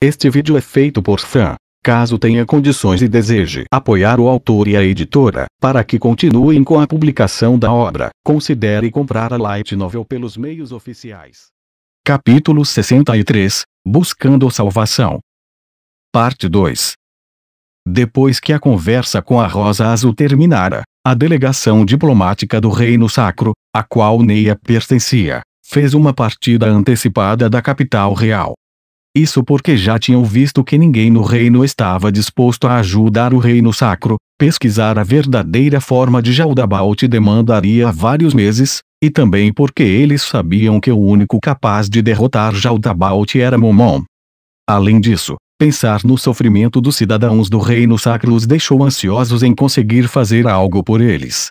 Este vídeo é feito por fã. Caso tenha condições e deseje apoiar o autor e a editora, para que continuem com a publicação da obra, considere comprar a light novel pelos meios oficiais. Capítulo 63, Buscando Salvação. Parte 2. Depois que a conversa com a Rosa Azul terminara, a delegação diplomática do Reino Sacro, a qual Neia pertencia, fez uma partida antecipada da capital real. Isso porque já tinham visto que ninguém no reino estava disposto a ajudar o Reino Sacro. Pesquisar a verdadeira forma de Jaldabaoth demandaria vários meses, e também porque eles sabiam que o único capaz de derrotar Jaldabaoth era Momon. Além disso, pensar no sofrimento dos cidadãos do Reino Sacro os deixou ansiosos em conseguir fazer algo por eles.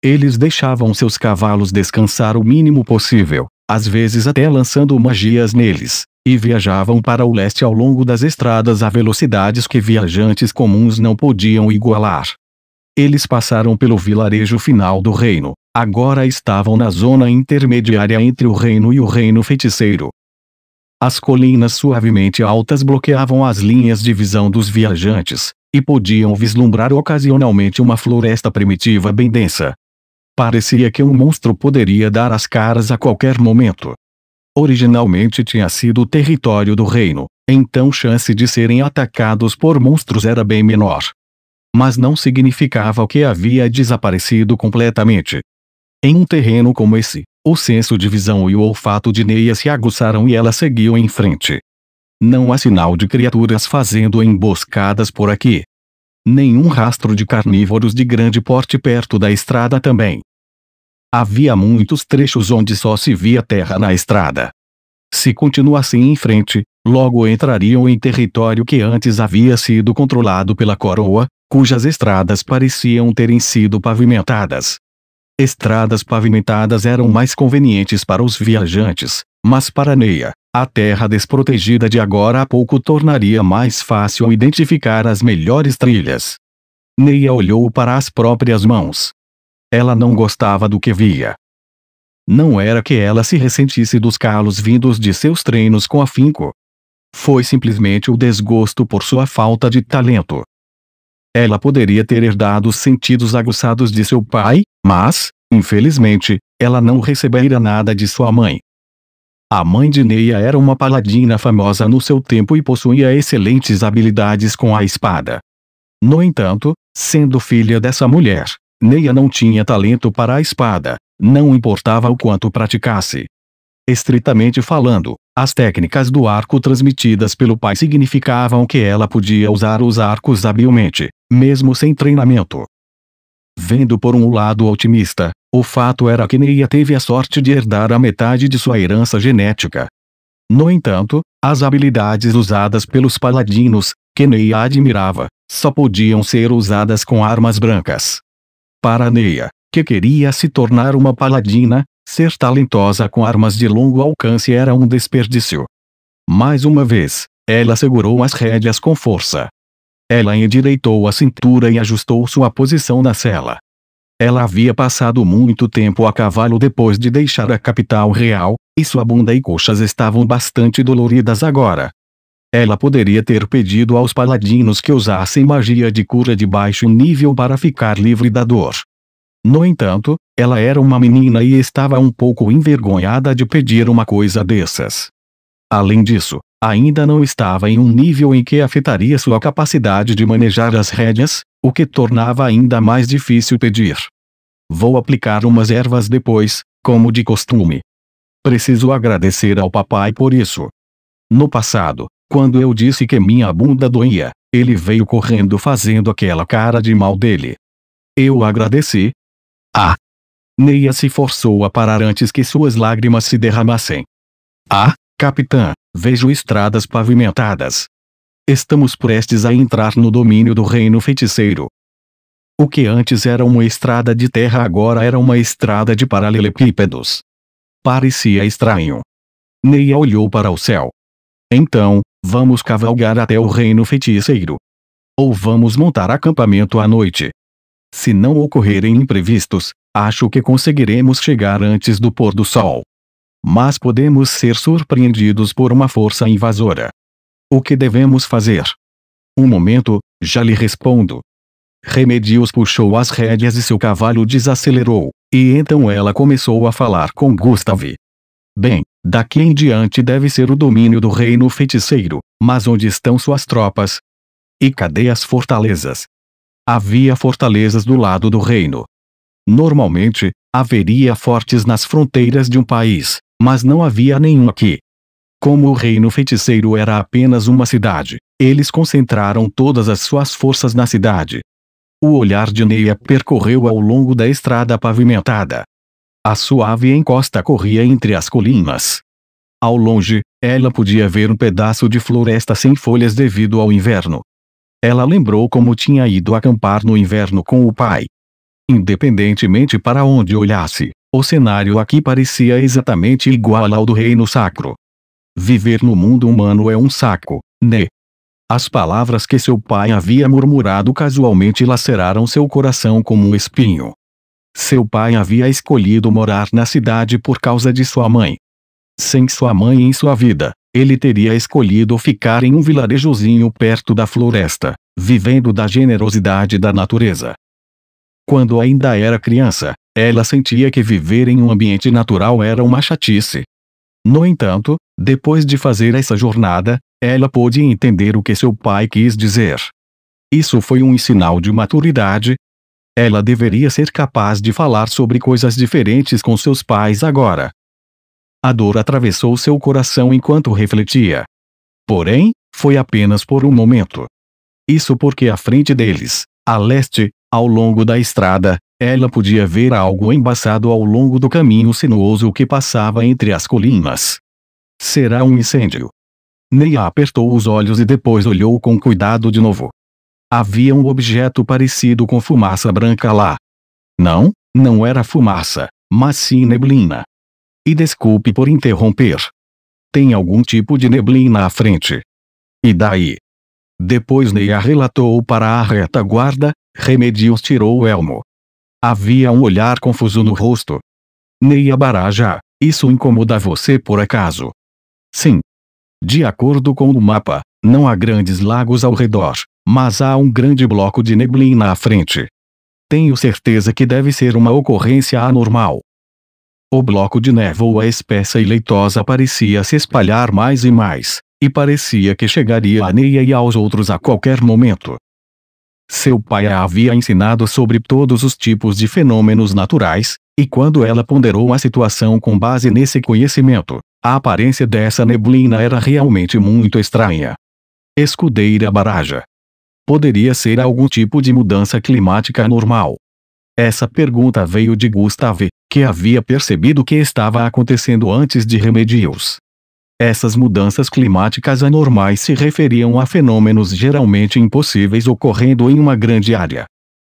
Eles deixavam seus cavalos descansar o mínimo possível, às vezes até lançando magias neles, e viajavam para o leste ao longo das estradas a velocidades que viajantes comuns não podiam igualar. Eles passaram pelo vilarejo final do reino, agora estavam na zona intermediária entre o reino e o reino feiticeiro. As colinas suavemente altas bloqueavam as linhas de visão dos viajantes, e podiam vislumbrar ocasionalmente uma floresta primitiva bem densa. Parecia que um monstro poderia dar as caras a qualquer momento. Originalmente tinha sido o território do reino, então chance de serem atacados por monstros era bem menor. Mas não significava que havia desaparecido completamente. Em um terreno como esse, o senso de visão e o olfato de Neia se aguçaram e ela seguiu em frente. Não há sinal de criaturas fazendo emboscadas por aqui. Nenhum rastro de carnívoros de grande porte perto da estrada também. Havia muitos trechos onde só se via terra na estrada. Se continuassem em frente, logo entrariam em território que antes havia sido controlado pela coroa, cujas estradas pareciam terem sido pavimentadas. Estradas pavimentadas eram mais convenientes para os viajantes, mas para Neia, a terra desprotegida de agora a pouco tornaria mais fácil identificar as melhores trilhas. Neia olhou para as próprias mãos. Ela não gostava do que via. Não era que ela se ressentisse dos calos vindos de seus treinos com afinco. Foi simplesmente o desgosto por sua falta de talento. Ela poderia ter herdado os sentidos aguçados de seu pai, mas, infelizmente, ela não recebera nada de sua mãe. A mãe de Neia era uma paladina famosa no seu tempo e possuía excelentes habilidades com a espada. No entanto, sendo filha dessa mulher, Neia não tinha talento para a espada, não importava o quanto praticasse. Estritamente falando, as técnicas do arco transmitidas pelo pai significavam que ela podia usar os arcos habilmente, mesmo sem treinamento. Vendo por um lado otimista, o fato era que Neia teve a sorte de herdar a metade de sua herança genética. No entanto, as habilidades usadas pelos paladinos, que Neia admirava, só podiam ser usadas com armas brancas. Para Neia, que queria se tornar uma paladina, ser talentosa com armas de longo alcance era um desperdício. Mais uma vez, ela segurou as rédeas com força. Ela endireitou a cintura e ajustou sua posição na sela. Ela havia passado muito tempo a cavalo depois de deixar a capital real, e sua bunda e coxas estavam bastante doloridas agora. Ela poderia ter pedido aos paladinos que usassem magia de cura de baixo nível para ficar livre da dor. No entanto, ela era uma menina e estava um pouco envergonhada de pedir uma coisa dessas. Além disso, ainda não estava em um nível em que afetaria sua capacidade de manejar as rédeas, o que tornava ainda mais difícil pedir. Vou aplicar umas ervas depois, como de costume. Preciso agradecer ao papai por isso. No passado, quando eu disse que minha bunda doía, ele veio correndo fazendo aquela cara de mal dele. Eu agradeci. Ah! Neia se forçou a parar antes que suas lágrimas se derramassem. Ah, capitã, vejo estradas pavimentadas. Estamos prestes a entrar no domínio do reino feiticeiro. O que antes era uma estrada de terra agora era uma estrada de paralelepípedos. Parecia estranho. Neia olhou para o céu. Então, vamos cavalgar até o reino feiticeiro. Ou vamos montar acampamento à noite. Se não ocorrerem imprevistos, acho que conseguiremos chegar antes do pôr do sol. Mas podemos ser surpreendidos por uma força invasora. O que devemos fazer? Um momento, já lhe respondo. Remedios puxou as rédeas e seu cavalo desacelerou, e então ela começou a falar com Gustave. Bem, daqui em diante deve ser o domínio do reino feiticeiro, mas onde estão suas tropas? E cadê as fortalezas? Havia fortalezas do lado do reino. Normalmente, haveria fortes nas fronteiras de um país, mas não havia nenhum aqui. Como o reino feiticeiro era apenas uma cidade, eles concentraram todas as suas forças na cidade. O olhar de Neia percorreu ao longo da estrada pavimentada. A suave encosta corria entre as colinas. Ao longe, ela podia ver um pedaço de floresta sem folhas devido ao inverno. Ela lembrou como tinha ido acampar no inverno com o pai. Independentemente para onde olhasse, o cenário aqui parecia exatamente igual ao do reino sacro. Viver no mundo humano é um saco, né? As palavras que seu pai havia murmurado casualmente laceraram seu coração como um espinho. Seu pai havia escolhido morar na cidade por causa de sua mãe. Sem sua mãe em sua vida, ele teria escolhido ficar em um vilarejozinho perto da floresta, vivendo da generosidade da natureza. Quando ainda era criança, ela sentia que viver em um ambiente natural era uma chatice. No entanto, depois de fazer essa jornada, ela pôde entender o que seu pai quis dizer. Isso foi um sinal de maturidade. Ela deveria ser capaz de falar sobre coisas diferentes com seus pais agora. A dor atravessou seu coração enquanto refletia. Porém, foi apenas por um momento. Isso porque à frente deles, a leste, ao longo da estrada, ela podia ver algo embaçado ao longo do caminho sinuoso que passava entre as colinas. Será um incêndio. Neia apertou os olhos e depois olhou com cuidado de novo. Havia um objeto parecido com fumaça branca lá. Não, não era fumaça, mas sim neblina. E desculpe por interromper. Tem algum tipo de neblina à frente. E daí? Depois Neia relatou para a retaguarda. Remedios tirou o elmo. Havia um olhar confuso no rosto. Neia Baraja, isso incomoda você por acaso? Sim. De acordo com o mapa, não há grandes lagos ao redor, mas há um grande bloco de neblina à frente. Tenho certeza que deve ser uma ocorrência anormal. O bloco de névoa espessa e leitosa parecia se espalhar mais e mais, e parecia que chegaria a Neia e aos outros a qualquer momento. Seu pai a havia ensinado sobre todos os tipos de fenômenos naturais, e quando ela ponderou a situação com base nesse conhecimento, a aparência dessa neblina era realmente muito estranha. Escudeira Baraja. Poderia ser algum tipo de mudança climática normal. Essa pergunta veio de Gustave, que havia percebido o que estava acontecendo antes de Remedios. Essas mudanças climáticas anormais se referiam a fenômenos geralmente impossíveis ocorrendo em uma grande área.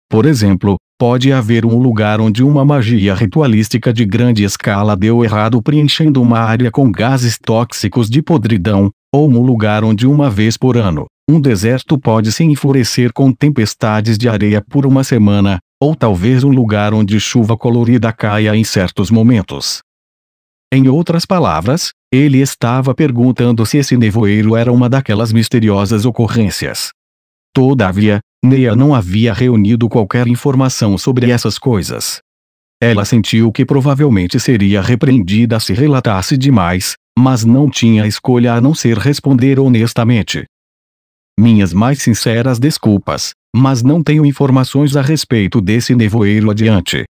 Por exemplo, pode haver um lugar onde uma magia ritualística de grande escala deu errado preenchendo uma área com gases tóxicos de podridão, ou um lugar onde uma vez por ano, um deserto pode se enfurecer com tempestades de areia por uma semana, ou talvez um lugar onde chuva colorida caia em certos momentos. Em outras palavras, ele estava perguntando se esse nevoeiro era uma daquelas misteriosas ocorrências. Todavia, Neia não havia reunido qualquer informação sobre essas coisas. Ela sentiu que provavelmente seria repreendida se relatasse demais, mas não tinha escolha a não ser responder honestamente. Minhas mais sinceras desculpas, mas não tenho informações a respeito desse nevoeiro adiante.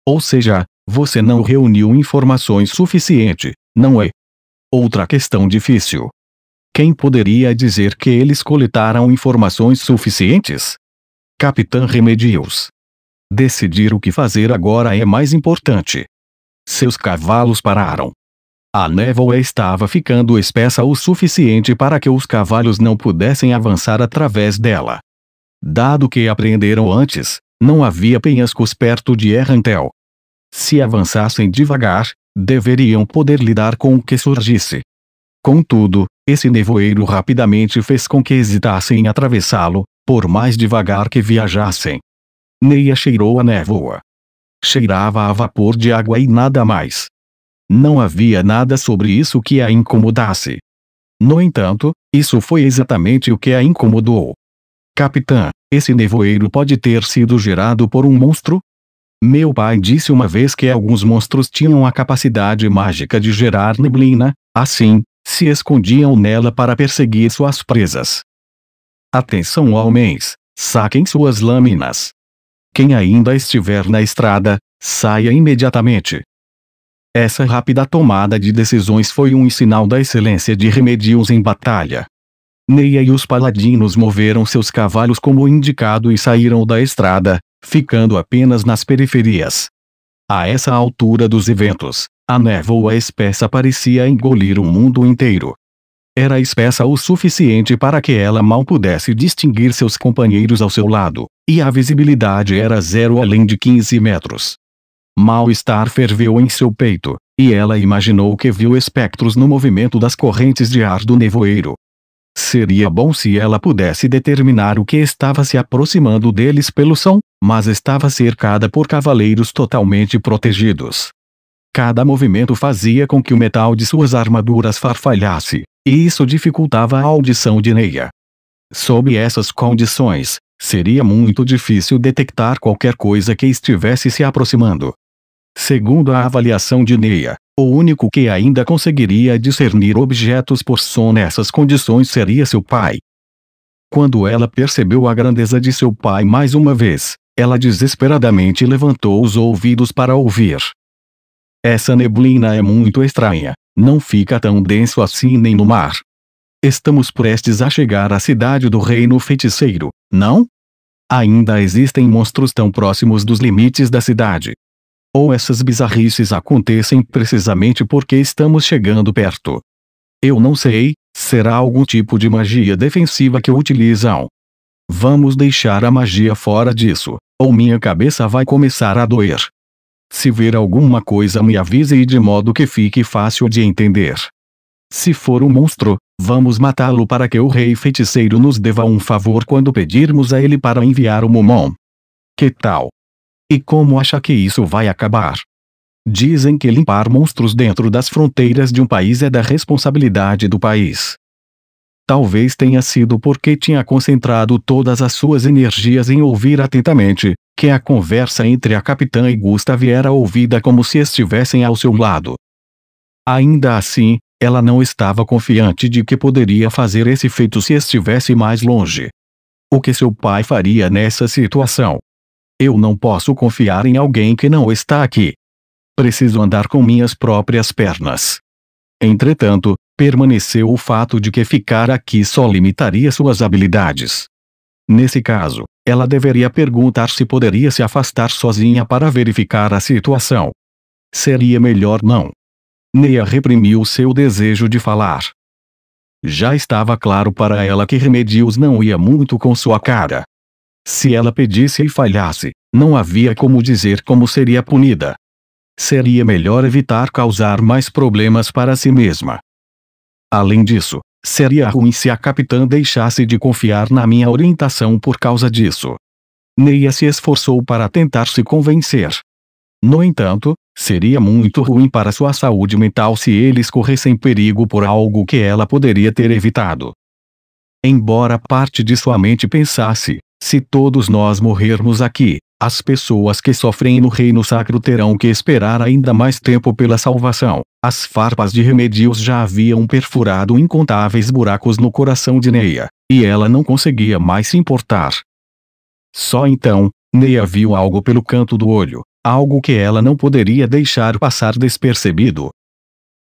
Ou seja, você não reuniu informações suficiente, não é? Outra questão difícil. Quem poderia dizer que eles coletaram informações suficientes? Capitã Remedios. Decidir o que fazer agora é mais importante. Seus cavalos pararam. A névoa estava ficando espessa o suficiente para que os cavalos não pudessem avançar através dela. Dado que aprenderam antes, não havia penhascos perto de Errantel. Se avançassem devagar, deveriam poder lidar com o que surgisse. Contudo, esse nevoeiro rapidamente fez com que hesitassem em atravessá-lo, por mais devagar que viajassem. Neia cheirou a névoa. Cheirava a vapor de água e nada mais. Não havia nada sobre isso que a incomodasse. No entanto, isso foi exatamente o que a incomodou. Capitã, esse nevoeiro pode ter sido gerado por um monstro? Meu pai disse uma vez que alguns monstros tinham a capacidade mágica de gerar neblina, assim, se escondiam nela para perseguir suas presas. Atenção homens, saquem suas lâminas. Quem ainda estiver na estrada, saia imediatamente. Essa rápida tomada de decisões foi um sinal da excelência de Remedios em batalha. Neia e os paladinos moveram seus cavalos como indicado e saíram da estrada, ficando apenas nas periferias. A essa altura dos eventos, a névoa espessa parecia engolir o mundo inteiro. Era espessa o suficiente para que ela mal pudesse distinguir seus companheiros ao seu lado, e a visibilidade era zero além de 15 metros. Mal-estar ferveu em seu peito, e ela imaginou que viu espectros no movimento das correntes de ar do nevoeiro. Seria bom se ela pudesse determinar o que estava se aproximando deles pelo som, mas estava cercada por cavaleiros totalmente protegidos. Cada movimento fazia com que o metal de suas armaduras farfalhasse, e isso dificultava a audição de Neia. Sob essas condições, seria muito difícil detectar qualquer coisa que estivesse se aproximando. Segundo a avaliação de Neia, o único que ainda conseguiria discernir objetos por som nessas condições seria seu pai. Quando ela percebeu a grandeza de seu pai mais uma vez, ela desesperadamente levantou os ouvidos para ouvir. Essa neblina é muito estranha, não fica tão denso assim nem no mar. Estamos prestes a chegar à cidade do reino feiticeiro, não? Ainda existem monstros tão próximos dos limites da cidade. Ou essas bizarrices acontecem precisamente porque estamos chegando perto. Eu não sei, será algum tipo de magia defensiva que utilizam. Vamos deixar a magia fora disso, ou minha cabeça vai começar a doer. Se ver alguma coisa me avise de modo que fique fácil de entender. Se for um monstro, vamos matá-lo para que o rei feiticeiro nos deva um favor quando pedirmos a ele para enviar o Momon. Que tal? E como acha que isso vai acabar? Dizem que limpar monstros dentro das fronteiras de um país é da responsabilidade do país. Talvez tenha sido porque tinha concentrado todas as suas energias em ouvir atentamente, que a conversa entre a capitã e Gustav era ouvida como se estivessem ao seu lado. Ainda assim, ela não estava confiante de que poderia fazer esse feito se estivesse mais longe. O que seu pai faria nessa situação? Eu não posso confiar em alguém que não está aqui. Preciso andar com minhas próprias pernas. Entretanto, permaneceu o fato de que ficar aqui só limitaria suas habilidades. Nesse caso, ela deveria perguntar se poderia se afastar sozinha para verificar a situação. Seria melhor não. Neia reprimiu seu desejo de falar. Já estava claro para ela que Remedios não ia muito com sua cara. Se ela pedisse e falhasse, não havia como dizer como seria punida. Seria melhor evitar causar mais problemas para si mesma. Além disso, seria ruim se a capitã deixasse de confiar na minha orientação por causa disso. Neia se esforçou para tentar se convencer. No entanto, seria muito ruim para sua saúde mental se eles corressem perigo por algo que ela poderia ter evitado. Embora parte de sua mente pensasse, se todos nós morrermos aqui, as pessoas que sofrem no reino sacro terão que esperar ainda mais tempo pela salvação. As farpas de Remedios já haviam perfurado incontáveis buracos no coração de Neia, e ela não conseguia mais se importar. Só então, Neia viu algo pelo canto do olho, algo que ela não poderia deixar passar despercebido.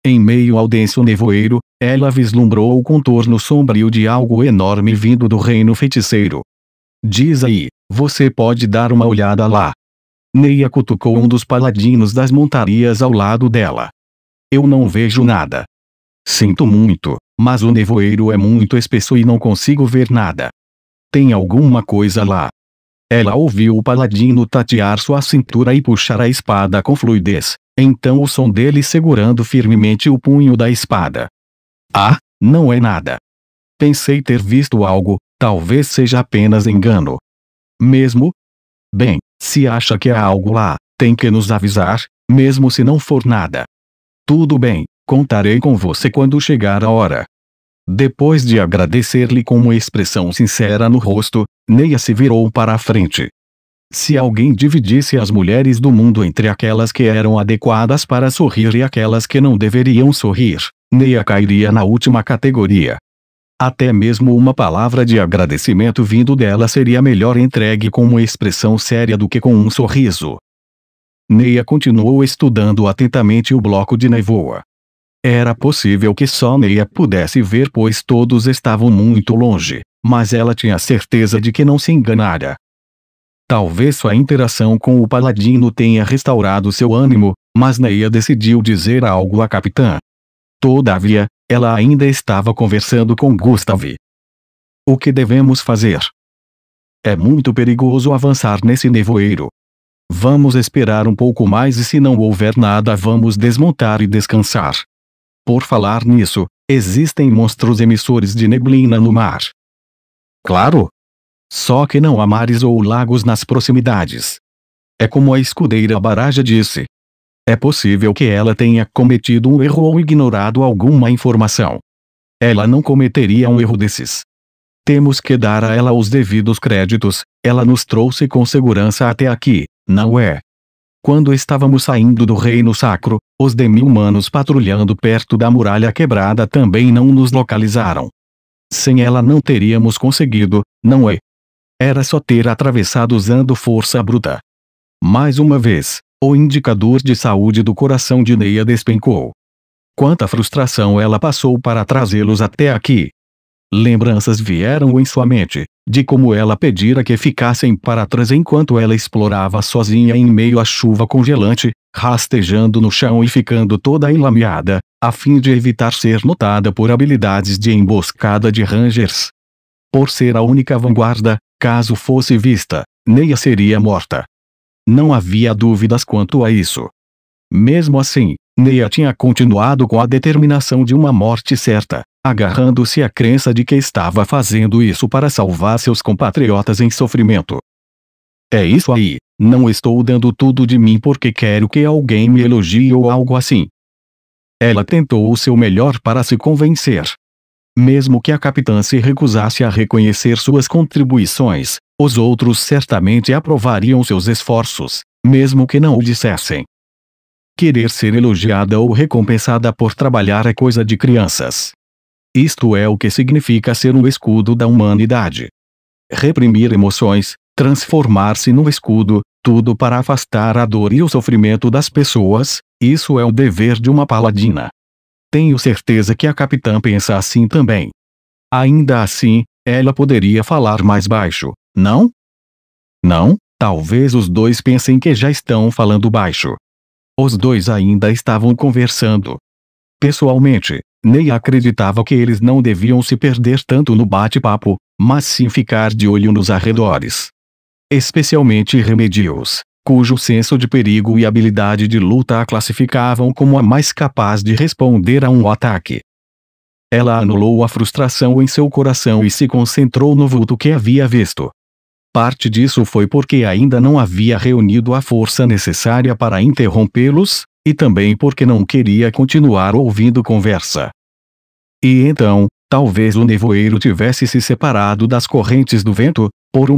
Em meio ao denso nevoeiro, ela vislumbrou o contorno sombrio de algo enorme vindo do reino feiticeiro. Diz aí, você pode dar uma olhada lá. Neia cutucou um dos paladinos das montarias ao lado dela. Eu não vejo nada. Sinto muito, mas o nevoeiro é muito espesso e não consigo ver nada. Tem alguma coisa lá. Ela ouviu o paladino tatear sua cintura e puxar a espada com fluidez, então o som dele segurando firmemente o punho da espada. Ah, não é nada. Pensei ter visto algo, talvez seja apenas engano. Mesmo? Bem, se acha que há algo lá, tem que nos avisar, mesmo se não for nada. Tudo bem, contarei com você quando chegar a hora. Depois de agradecer-lhe com uma expressão sincera no rosto, Neia se virou para a frente. Se alguém dividisse as mulheres do mundo entre aquelas que eram adequadas para sorrir e aquelas que não deveriam sorrir, Neia cairia na última categoria. Até mesmo uma palavra de agradecimento vindo dela seria melhor entregue com uma expressão séria do que com um sorriso. Neia continuou estudando atentamente o bloco de névoa. Era possível que só Neia pudesse ver, pois todos estavam muito longe, mas ela tinha certeza de que não se enganara. Talvez sua interação com o paladino tenha restaurado seu ânimo, mas Neia decidiu dizer algo à capitã. Todavia, ela ainda estava conversando com Gustav. O que devemos fazer? É muito perigoso avançar nesse nevoeiro. Vamos esperar um pouco mais e se não houver nada vamos desmontar e descansar. Por falar nisso, existem monstros emissores de neblina no mar. Claro! Só que não há mares ou lagos nas proximidades. É como a escudeira Baraja disse. É possível que ela tenha cometido um erro ou ignorado alguma informação. Ela não cometeria um erro desses. Temos que dar a ela os devidos créditos, ela nos trouxe com segurança até aqui, não é? Quando estávamos saindo do Reino Sacro, os demi-humanos patrulhando perto da muralha quebrada também não nos localizaram. Sem ela não teríamos conseguido, não é? Era só ter atravessado usando força bruta. Mais uma vez, o indicador de saúde do coração de Neia despencou. Quanta frustração ela passou para trazê-los até aqui. Lembranças vieram em sua mente, de como ela pedira que ficassem para trás enquanto ela explorava sozinha em meio à chuva congelante, rastejando no chão e ficando toda enlameada, a fim de evitar ser notada por habilidades de emboscada de rangers. Por ser a única vanguarda, caso fosse vista, Neia seria morta. Não havia dúvidas quanto a isso. Mesmo assim, Neia tinha continuado com a determinação de uma morte certa, agarrando-se à crença de que estava fazendo isso para salvar seus compatriotas em sofrimento. É isso aí, não estou dando tudo de mim porque quero que alguém me elogie ou algo assim. Ela tentou o seu melhor para se convencer. Mesmo que a capitã se recusasse a reconhecer suas contribuições, os outros certamente aprovariam seus esforços, mesmo que não o dissessem. Querer ser elogiada ou recompensada por trabalhar é coisa de crianças. Isto é o que significa ser um escudo da humanidade. Reprimir emoções, transformar-se num escudo, tudo para afastar a dor e o sofrimento das pessoas, isso é o dever de uma paladina. Tenho certeza que a capitã pensa assim também. Ainda assim, ela poderia falar mais baixo, não? Não, talvez os dois pensem que já estão falando baixo. Os dois ainda estavam conversando. Pessoalmente, Neia acreditava que eles não deviam se perder tanto no bate-papo, mas sim ficar de olho nos arredores. Especialmente Remedios, cujo senso de perigo e habilidade de luta a classificavam como a mais capaz de responder a um ataque. Ela anulou a frustração em seu coração e se concentrou no vulto que havia visto. Parte disso foi porque ainda não havia reunido a força necessária para interrompê-los, e também porque não queria continuar ouvindo conversa. E então, talvez o nevoeiro tivesse se separado das correntes do vento, por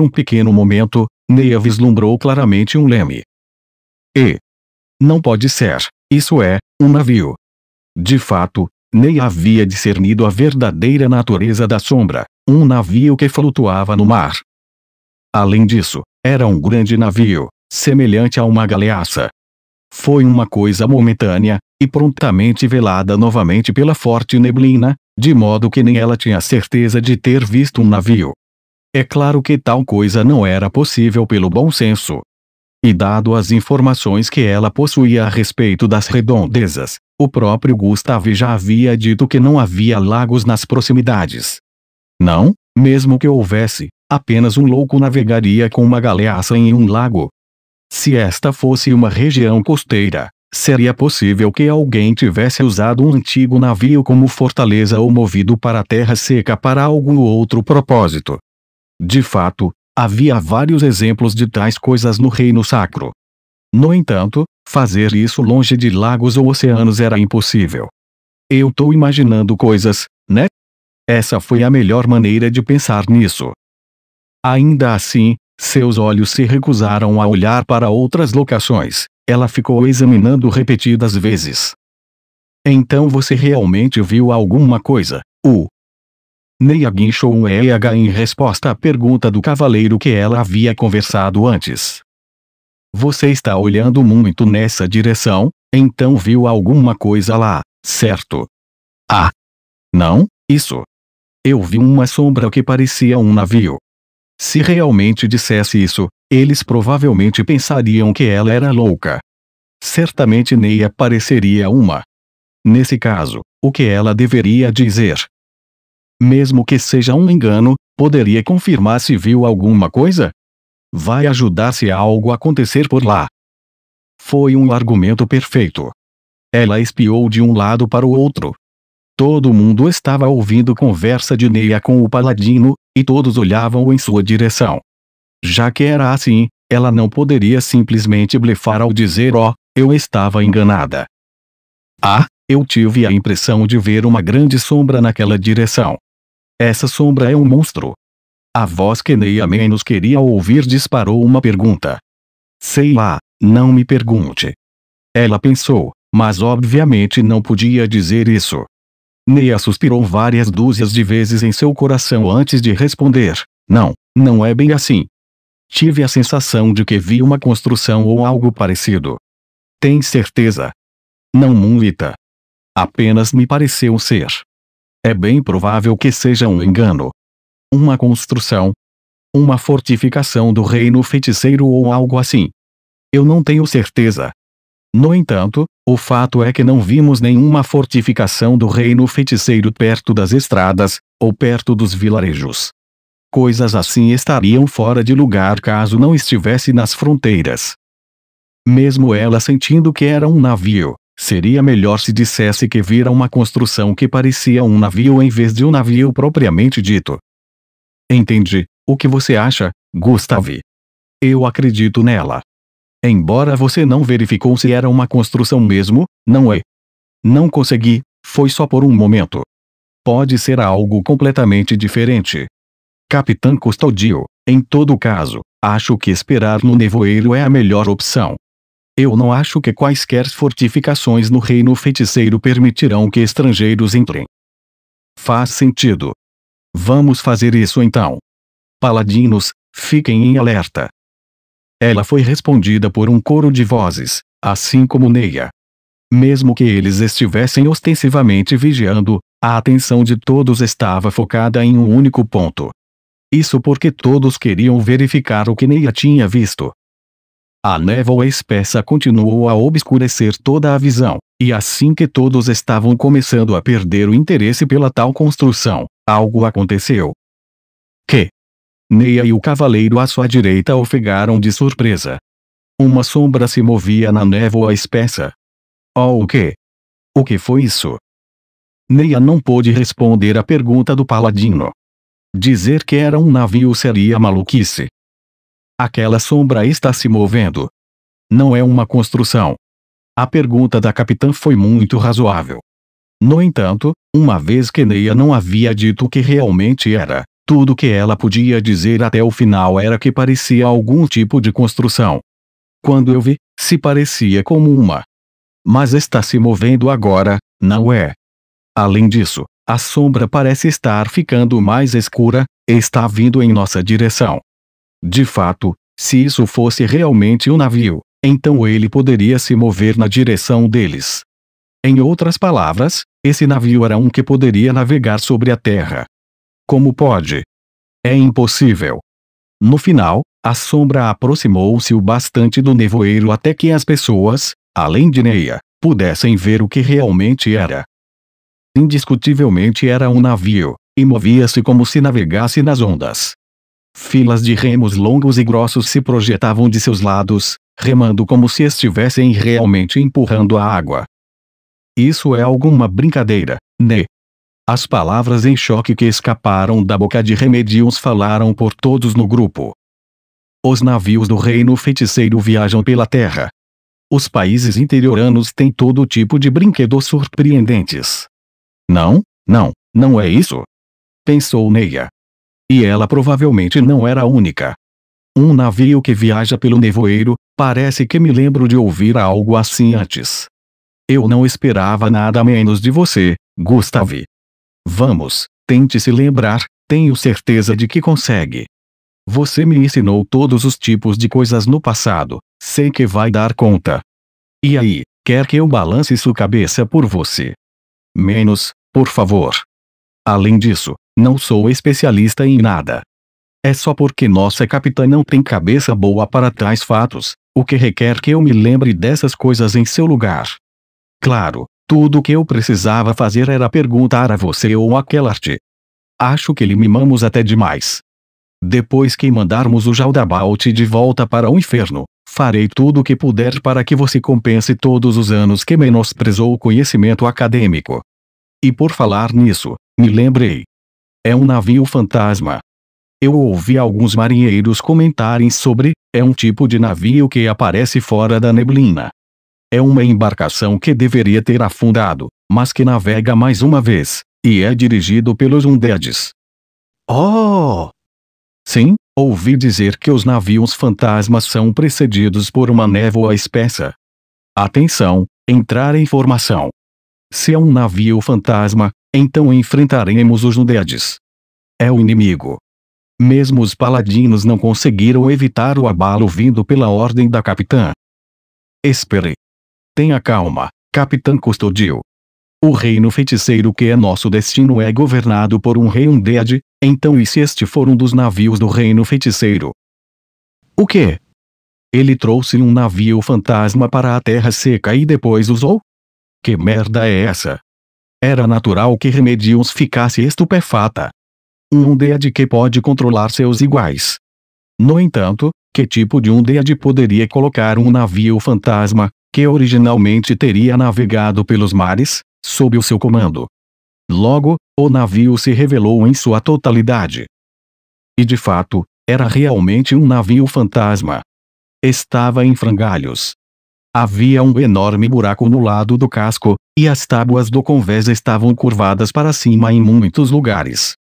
um pequeno momento, Neia vislumbrou claramente um leme. E não pode ser, isso é, um navio. De fato, Neia havia discernido a verdadeira natureza da sombra, um navio que flutuava no mar. Além disso, era um grande navio, semelhante a uma galeaça. Foi uma coisa momentânea, e prontamente velada novamente pela forte neblina, de modo que nem ela tinha certeza de ter visto um navio. É claro que tal coisa não era possível pelo bom senso. E dado as informações que ela possuía a respeito das redondezas, o próprio Gustav já havia dito que não havia lagos nas proximidades. Não, mesmo que houvesse, apenas um louco navegaria com uma galeaça em um lago. Se esta fosse uma região costeira, seria possível que alguém tivesse usado um antigo navio como fortaleza ou movido para a terra seca para algum outro propósito. De fato, havia vários exemplos de tais coisas no Reino Sacro. No entanto, fazer isso longe de lagos ou oceanos era impossível. Eu tô imaginando coisas, né? Essa foi a melhor maneira de pensar nisso. Ainda assim, seus olhos se recusaram a olhar para outras locações. Ela ficou examinando repetidas vezes. Então você realmente viu alguma coisa? Neia guinchou um EH em resposta à pergunta do cavaleiro que ela havia conversado antes. Você está olhando muito nessa direção, então viu alguma coisa lá, certo? Ah! Não, isso. Eu vi uma sombra que parecia um navio. Se realmente dissesse isso, eles provavelmente pensariam que ela era louca. Certamente Neia pareceria uma. Nesse caso, o que ela deveria dizer? Mesmo que seja um engano, poderia confirmar se viu alguma coisa? Vai ajudar se algo acontecer por lá. Foi um argumento perfeito. Ela espiou de um lado para o outro. Todo mundo estava ouvindo conversa de Neia com o paladino, e todos olhavam em sua direção. Já que era assim, ela não poderia simplesmente blefar ao dizer eu estava enganada. Eu tive a impressão de ver uma grande sombra naquela direção. Essa sombra é um monstro. A voz que Neia menos queria ouvir disparou uma pergunta. Sei lá, não me pergunte. Ela pensou, mas obviamente não podia dizer isso. Neia suspirou várias dúzias de vezes em seu coração antes de responder. Não é bem assim. Tive a sensação de que vi uma construção ou algo parecido. Tem certeza? Não muita. Apenas me pareceu ser. É bem provável que seja um engano. Uma construção. Uma fortificação do reino feiticeiro ou algo assim. Eu não tenho certeza. No entanto, o fato é que não vimos nenhuma fortificação do reino feiticeiro perto das estradas, ou perto dos vilarejos. Coisas assim estariam fora de lugar caso não estivesse nas fronteiras. Mesmo ela sentindo que era um navio, seria melhor se dissesse que vira uma construção que parecia um navio em vez de um navio propriamente dito. Entendi. O que você acha, Gustave? Eu acredito nela. Embora você não verificou se era uma construção mesmo, não é? Não consegui, foi só por um momento. Pode ser algo completamente diferente. Capitã Custodio, em todo caso, acho que esperar no nevoeiro é a melhor opção. Eu não acho que quaisquer fortificações no reino feiticeiro permitirão que estrangeiros entrem. Faz sentido. Vamos fazer isso então. Paladinos, fiquem em alerta. Ela foi respondida por um coro de vozes, assim como Neia. Mesmo que eles estivessem ostensivamente vigiando, a atenção de todos estava focada em um único ponto. Isso porque todos queriam verificar o que Neia tinha visto. A névoa espessa continuou a obscurecer toda a visão, e assim que todos estavam começando a perder o interesse pela tal construção, algo aconteceu. Que? Neia e o cavaleiro à sua direita ofegaram de surpresa. Uma sombra se movia na névoa espessa. O quê? O que foi isso? Neia não pôde responder à pergunta do paladino. Dizer que era um navio seria maluquice. Aquela sombra está se movendo. Não é uma construção. A pergunta da capitã foi muito razoável. No entanto, uma vez que Neia não havia dito o que realmente era, tudo que ela podia dizer até o final era que parecia algum tipo de construção. Quando eu vi, se parecia como uma. Mas está se movendo agora, não é? Além disso, a sombra parece estar ficando mais escura, está vindo em nossa direção. De fato, se isso fosse realmente um navio, então ele poderia se mover na direção deles. Em outras palavras, esse navio era um que poderia navegar sobre a terra. Como pode? É impossível. No final, a sombra aproximou-se o bastante do nevoeiro até que as pessoas, além de Neia, pudessem ver o que realmente era. Indiscutivelmente era um navio, e movia-se como se navegasse nas ondas. Filas de remos longos e grossos se projetavam de seus lados, remando como se estivessem realmente empurrando a água. Isso é alguma brincadeira, né? As palavras em choque que escaparam da boca de Remedios falaram por todos no grupo. Os navios do reino feiticeiro viajam pela terra. Os países interioranos têm todo tipo de brinquedos surpreendentes. Não, não é isso? Pensou Neia. E ela provavelmente não era a única. Um navio que viaja pelo nevoeiro, parece que me lembro de ouvir algo assim antes. Eu não esperava nada menos de você, Gustave. Vamos, tente se lembrar, tenho certeza de que consegue. Você me ensinou todos os tipos de coisas no passado, sei que vai dar conta. E aí, quer que eu balance sua cabeça por você? Menos, por favor. Além disso, não sou especialista em nada. É só porque nossa capitã não tem cabeça boa para tais fatos, o que requer que eu me lembre dessas coisas em seu lugar. Claro, tudo o que eu precisava fazer era perguntar a você ou a Kellart. Acho que lhe mimamos até demais. Depois que mandarmos o Jaldabaoth de volta para o inferno, farei tudo o que puder para que você compense todos os anos que menosprezou o conhecimento acadêmico. E por falar nisso, me lembrei. É um navio fantasma. Eu ouvi alguns marinheiros comentarem sobre, é um tipo de navio que aparece fora da neblina. É uma embarcação que deveria ter afundado, mas que navega mais uma vez, e é dirigido pelos Undeads. Oh! Sim, ouvi dizer que os navios fantasmas são precedidos por uma névoa espessa. Atenção, entrar em formação. Se é um navio fantasma, então enfrentaremos os Undeads. É o inimigo. Mesmo os paladinos não conseguiram evitar o abalo vindo pela ordem da capitã. Espere. Tenha calma, Capitã Custodio. O reino feiticeiro que é nosso destino é governado por um rei Undead, então e se este for um dos navios do reino feiticeiro? O quê? Ele trouxe um navio fantasma para a Terra Seca e depois usou? Que merda é essa? Era natural que Remedios ficasse estupefata. Um Undead que pode controlar seus iguais. No entanto, que tipo de Undead poderia colocar um navio fantasma, que originalmente teria navegado pelos mares, sob o seu comando? Logo, o navio se revelou em sua totalidade. E de fato, era realmente um navio fantasma. Estava em frangalhos. Havia um enorme buraco no lado do casco, e as tábuas do convés estavam curvadas para cima em muitos lugares.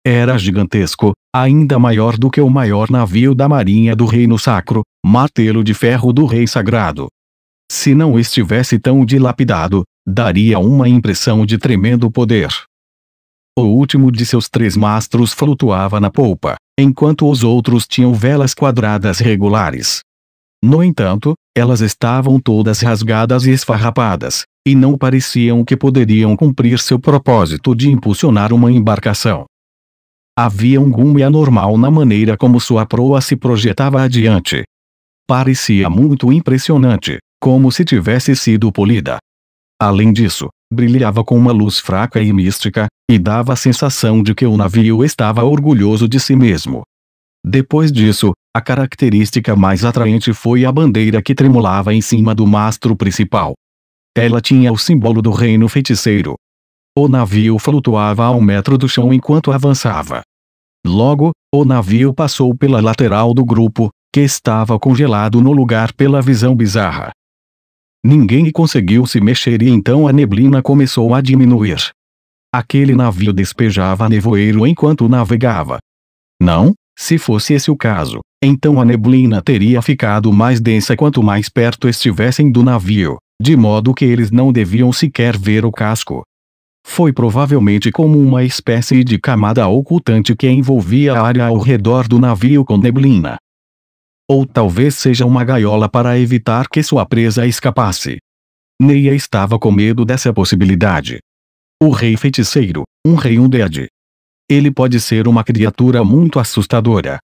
Era gigantesco, ainda maior do que o maior navio da marinha do Reino Sacro, martelo de ferro do Rei Sagrado. Se não estivesse tão dilapidado, daria uma impressão de tremendo poder. O último de seus 3 mastros flutuava na polpa, enquanto os outros tinham velas quadradas regulares. No entanto, elas estavam todas rasgadas e esfarrapadas, e não pareciam que poderiam cumprir seu propósito de impulsionar uma embarcação. Havia um gume anormal na maneira como sua proa se projetava adiante. Parecia muito impressionante, como se tivesse sido polida. Além disso, brilhava com uma luz fraca e mística, e dava a sensação de que o navio estava orgulhoso de si mesmo. Depois disso, a característica mais atraente foi a bandeira que tremulava em cima do mastro principal. Ela tinha o símbolo do reino feiticeiro. O navio flutuava a 1 metro do chão enquanto avançava. Logo, o navio passou pela lateral do grupo, que estava congelado no lugar pela visão bizarra. Ninguém conseguiu se mexer e então a neblina começou a diminuir. Aquele navio despejava nevoeiro enquanto navegava. Não, se fosse esse o caso, então a neblina teria ficado mais densa quanto mais perto estivessem do navio, de modo que eles não deviam sequer ver o casco. Foi provavelmente como uma espécie de camada ocultante que envolvia a área ao redor do navio com neblina. Ou talvez seja uma gaiola para evitar que sua presa escapasse. Neia estava com medo dessa possibilidade. O rei feiticeiro, um rei Undead. Ele pode ser uma criatura muito assustadora.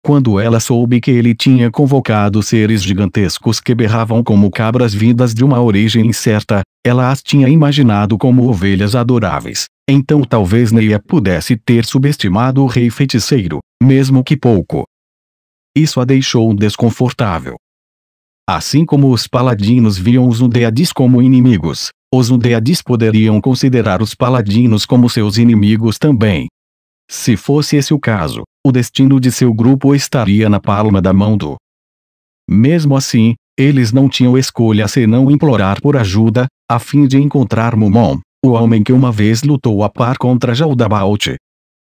Quando ela soube que ele tinha convocado seres gigantescos que berravam como cabras vindas de uma origem incerta, ela as tinha imaginado como ovelhas adoráveis. Então talvez Neia pudesse ter subestimado o rei feiticeiro, mesmo que pouco. Isso a deixou desconfortável. Assim como os paladinos viam os Undeads como inimigos, os Undeads poderiam considerar os paladinos como seus inimigos também. Se fosse esse o caso, o destino de seu grupo estaria na palma da mão do. Mesmo assim, eles não tinham escolha senão implorar por ajuda, a fim de encontrar Mumon, O homem que uma vez lutou a par contra Jaldabaoth.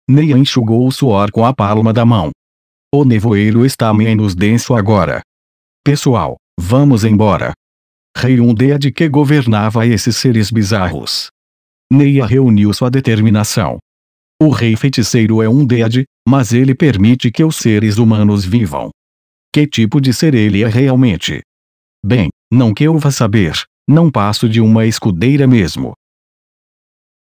Neia enxugou o suor com a palma da mão. O nevoeiro está menos denso agora. Pessoal, vamos embora. Rei Undead que governava esses seres bizarros. Neia reuniu sua determinação. O rei feiticeiro é Undead, mas ele permite que os seres humanos vivam. Que tipo de ser ele é realmente? Bem, não que eu vá saber, não passo de uma escudeira mesmo.